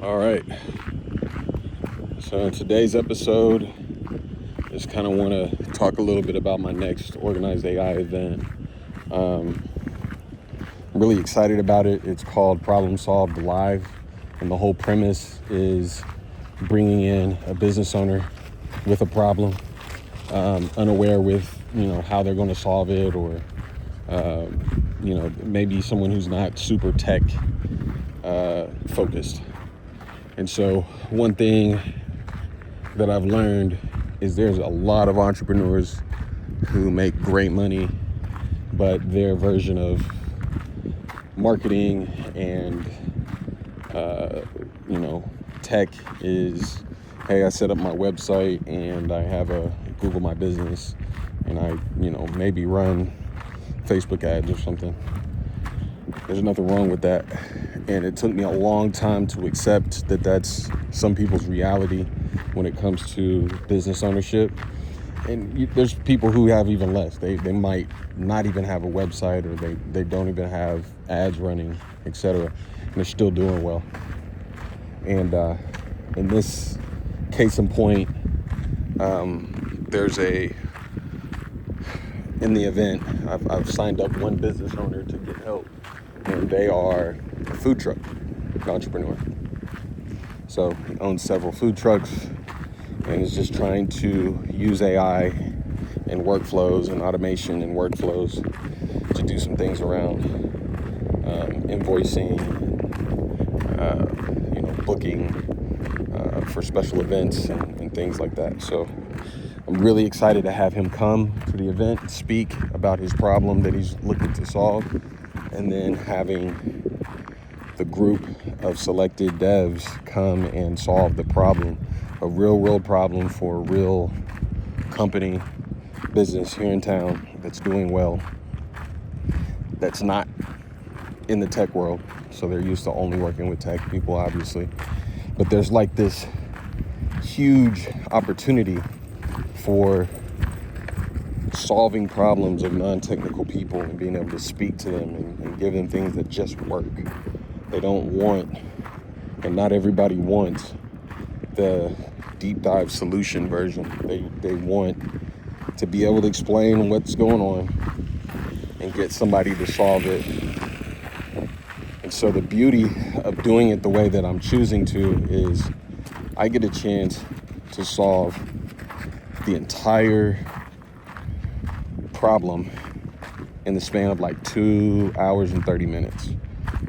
All right. So in today's episode, just kind of want to talk a little bit about my next organized AI event. I'm really excited about it. It's called Problem Solved Live, and the whole premise is bringing in a business owner with a problem, unaware with how they're going to solve it, or maybe someone who's not super tech focused. And so one thing that I've learned is there's a lot of entrepreneurs who make great money, but their version of marketing and tech is, hey, I set up my website and I have a Google My Business, and I maybe run Facebook ads or something. There's nothing wrong with that, and it took me a long time to accept that that's some people's reality when it comes to business ownership. And there's people who have even less. They might not even have a website, or they don't even have ads running, etc., and they're still doing well. And in this case in point, there's in the event, I've signed up one business owner to get help, and they are a food truck entrepreneur. So he owns several food trucks and is just trying to use AI and workflows and automation and workflows to do some things around invoicing, booking for special events and things like that. So I'm really excited to have him come to the event and speak about his problem that he's looking to solve, and then having the group of selected devs come and solve the problem, a real world problem for a real company, business here in town that's doing well, that's not in the tech world. So they're used to only working with tech people, obviously. But there's like this huge opportunity for solving problems of non-technical people and being able to speak to them and give them things that just work. They don't want, and not everybody wants, the deep dive solution version. They want to be able to explain what's going on and get somebody to solve it. And so the beauty of doing it the way that I'm choosing to is I get a chance to solve the entire problem in the span of like 2 hours and 30 minutes.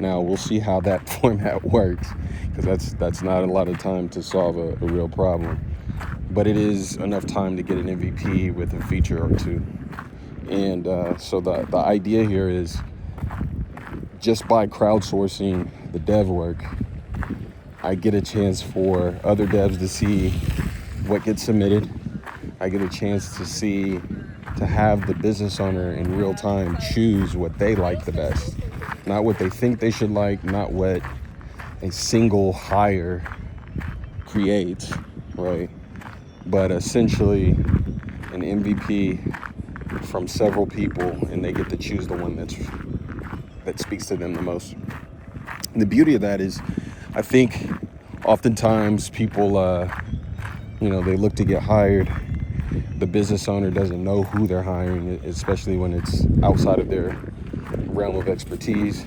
Now we'll see how that format works, because that's not a lot of time to solve a real problem, but it is enough time to get an MVP with a feature or two. And so the idea here is, just by crowdsourcing the dev work, I get a chance for other devs to see what gets submitted. I get a chance to have the business owner in real time choose what they like the best, not what they think they should like, not what a single hire creates, right? But essentially an MVP from several people, and they get to choose the one that speaks to them the most. And the beauty of that is, I think oftentimes people, they look to get hired. The business owner doesn't know who they're hiring, especially when it's outside of their realm of expertise.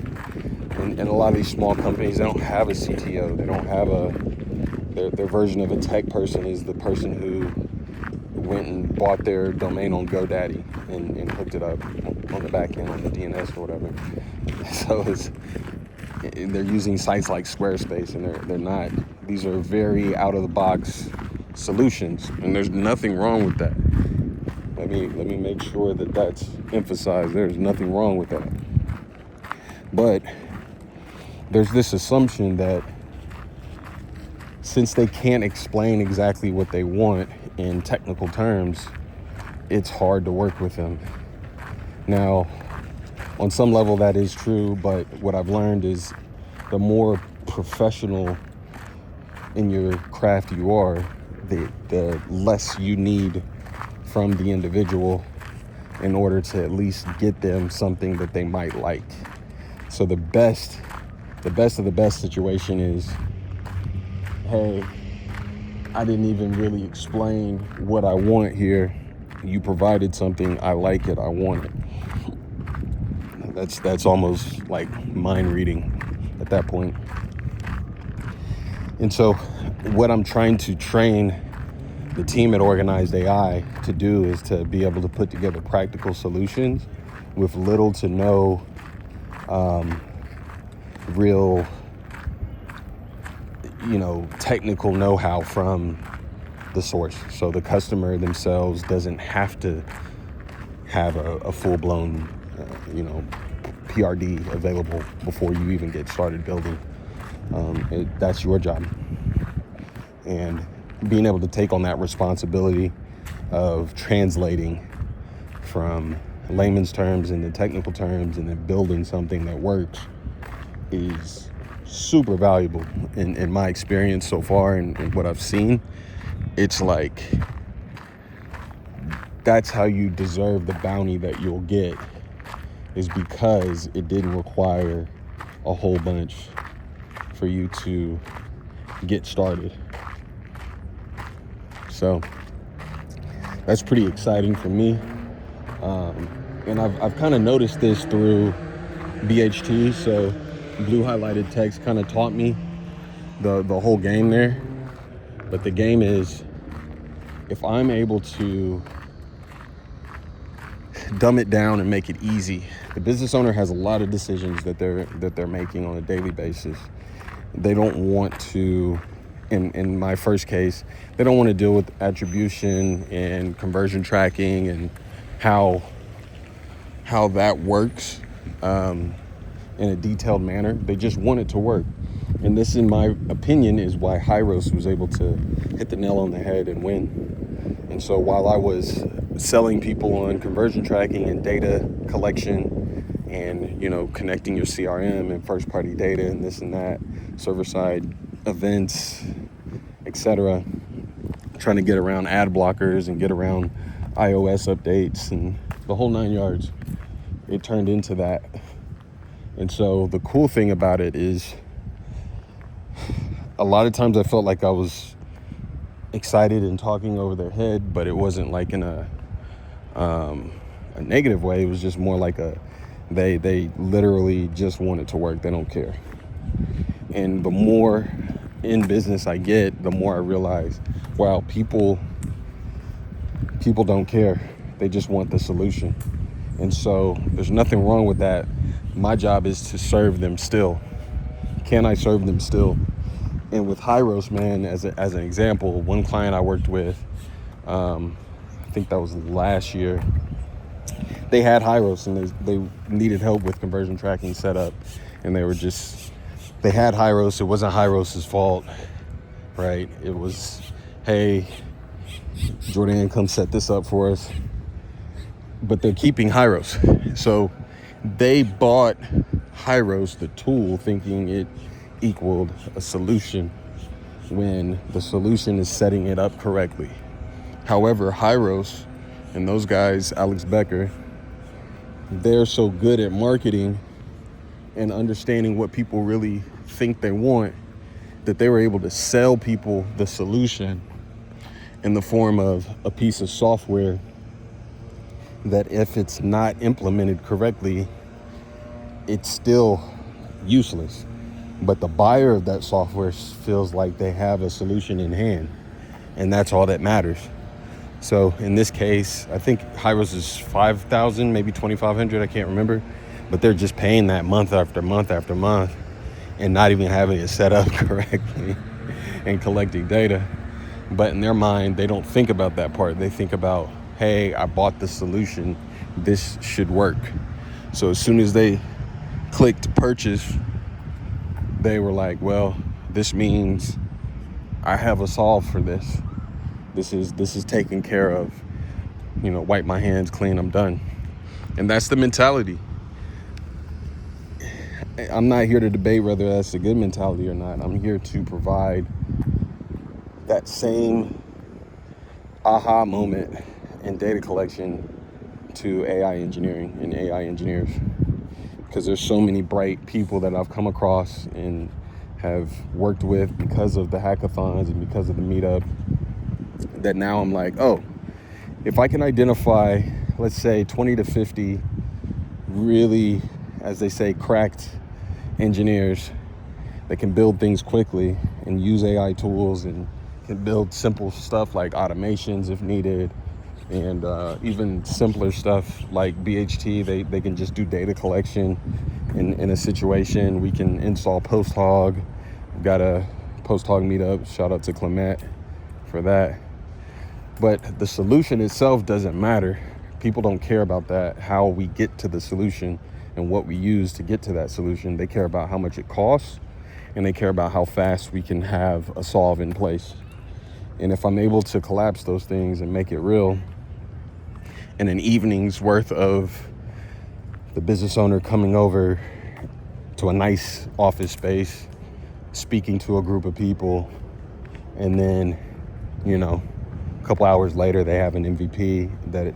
And a lot of these small companies, they don't have a CTO. They don't have their version of a tech person is the person who went and bought their domain on GoDaddy and hooked it up on the back end on the DNS or whatever. So they're using sites like Squarespace, and they're not. These are very out of the box solutions, and there's nothing wrong with that. Let me make sure that that's emphasized. There's nothing wrong with that. But there's this assumption that since they can't explain exactly what they want in technical terms, it's hard to work with them. Now, on some level that is true, but what I've learned is the more professional in your craft you are, the less you need from the individual in order to at least get them something that they might like. So the best of the best situation is hey, I didn't even really explain what I want here. You provided something, I like it, I want it. That's almost like mind reading at that point. And so what I'm trying to train the team at Organized AI to do is to be able to put together practical solutions with little to no real, technical know-how from the source. So the customer themselves doesn't have to have a full-blown, PRD available before you even get started building. That's your job. And being able to take on that responsibility of translating from layman's terms into technical terms and then building something that works is super valuable in my experience so far and what I've seen. It's like that's how you deserve the bounty that you'll get, is because it didn't require a whole bunch for you to get started. So that's pretty exciting for me. And I've kind of noticed this through BHT. So blue highlighted text kind of taught me the whole game there. But the game is, if I'm able to dumb it down and make it easy. The business owner has a lot of decisions that they're making on a daily basis. They don't want to, in my first case, they don't want to deal with attribution and conversion tracking and how that works in a detailed manner. They just want it to work. And this, in my opinion, is why Hyros was able to hit the nail on the head and win. And so while I was selling people on conversion tracking and data collection and, connecting your CRM and first party data and this and that, server side events, etc., trying to get around ad blockers and get around iOS updates and the whole 9 yards, it turned into that. And so the cool thing about it is, a lot of times I felt like I was excited and talking over their head, but it wasn't like in a negative way. It was just more like they literally just want it to work. They don't care. And the more in business I get, the more I realize, wow, people don't care. They just want the solution. And so there's nothing wrong with that. My job is to serve them still. Can I serve them still? And with Hyros, man, as an example, one client I worked with, I think that was last year, they had Hyros and they needed help with conversion tracking setup. And they had Hyros. It wasn't Hyros' fault, right? It was, hey, Jordan, come set this up for us. But they're keeping Hyros. So they bought Hyros, the tool, thinking it equaled a solution when the solution is setting it up correctly. However, Hyros and those guys, Alex Becker, they're so good at marketing and understanding what people really think they want that they were able to sell people the solution in the form of a piece of software that, if it's not implemented correctly, it's still useless. But the buyer of that software feels like they have a solution in hand, and that's all that matters. So in this case, I think Hyros is $5,000, maybe $2,500, I can't remember, but they're just paying that month after month after month and not even having it set up correctly and collecting data. But in their mind, they don't think about that part. They think about, hey, I bought the solution, this should work. So as soon as they clicked purchase, they were like, well, this means I have a solve for this. This is taken care of. Wipe my hands clean, I'm done. And that's the mentality. I'm not here to debate whether that's a good mentality or not. I'm here to provide that same aha moment in data collection to AI engineering and AI engineers. Because there's so many bright people that I've come across and have worked with because of the hackathons and because of the meetup, that now I'm like, oh, if I can identify, let's say 20 to 50 really, as they say, cracked engineers that can build things quickly and use AI tools and can build simple stuff like automations if needed, and even simpler stuff like BHT, they can just do data collection in a situation. We can install PostHog. We've got a PostHog meetup. Shout out to Clement for that. But the solution itself doesn't matter. People don't care about that, how we get to the solution and what we use to get to that solution. They care about how much it costs, and they care about how fast we can have a solve in place. And if I'm able to collapse those things and make it real, in an evening's worth of the business owner coming over to a nice office space, speaking to a group of people, and then, a couple hours later they have an MVP that it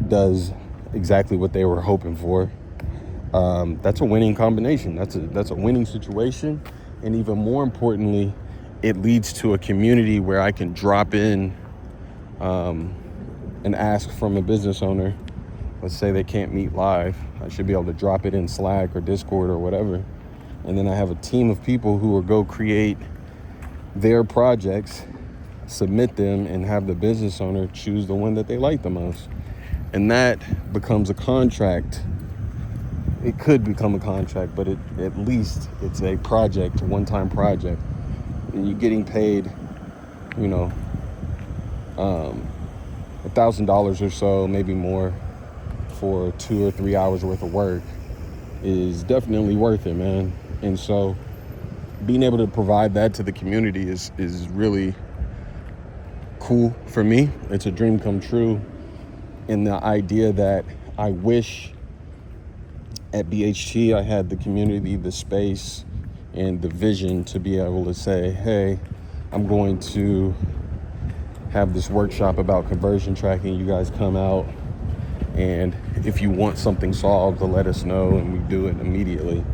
does exactly what they were hoping for. That's a winning combination. That's a winning situation. And even more importantly, it leads to a community where I can drop in and ask from a business owner. Let's say they can't meet live. I should be able to drop it in Slack or Discord or whatever. And then I have a team of people who will go create their projects, submit them, and have the business owner choose the one that they like the most. And that becomes a contract. It could become a contract, but at least it's a project, a one-time project. And you're getting paid, $1,000 or so, maybe more, for 2 or 3 hours worth of work is definitely worth it, man. And so being able to provide that to the community is really cool for me. It's a dream come true. And the idea that I wish at BHT I had the community, the space, and the vision to be able to say, hey, I'm going to have this workshop about conversion tracking. You guys come out, and if you want something solved, to let us know, and we do it immediately,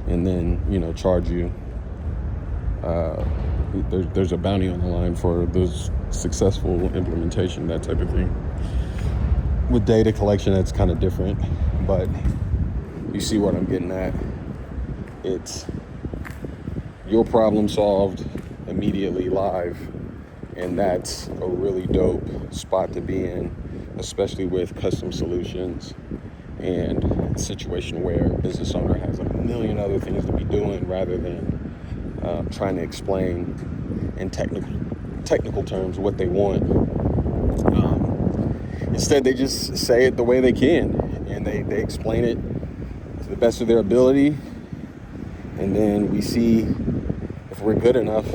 and then charge you. There's a bounty on the line for those successful implementation, that type of thing. With data collection, that's kind of different, but you see what I'm getting at. It's your problem solved immediately live, and that's a really dope spot to be in, especially with custom solutions and a situation where a business owner has a million other things to be doing rather than trying to explain in technical terms what they want. Instead, they just say it the way they can, and they explain it to the best of their ability, and then we see if we're good enough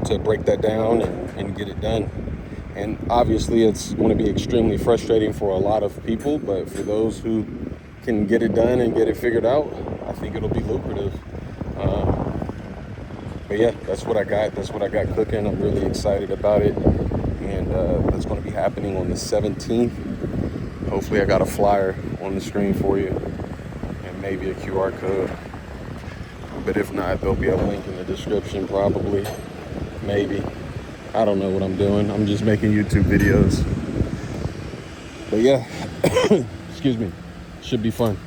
to break that down and get it done. And obviously it's going to be extremely frustrating for a lot of people, but for those who can get it done and get it figured out, I think it'll be lucrative. But yeah, that's what I got cooking. I'm really excited about it, and that's going to be happening on the 17th. Hopefully I got a flyer on the screen for you and maybe a QR code, but if not, there'll be a link in the description, probably, maybe. I don't know what I'm doing. I'm just making YouTube videos. But yeah, excuse me, should be fun.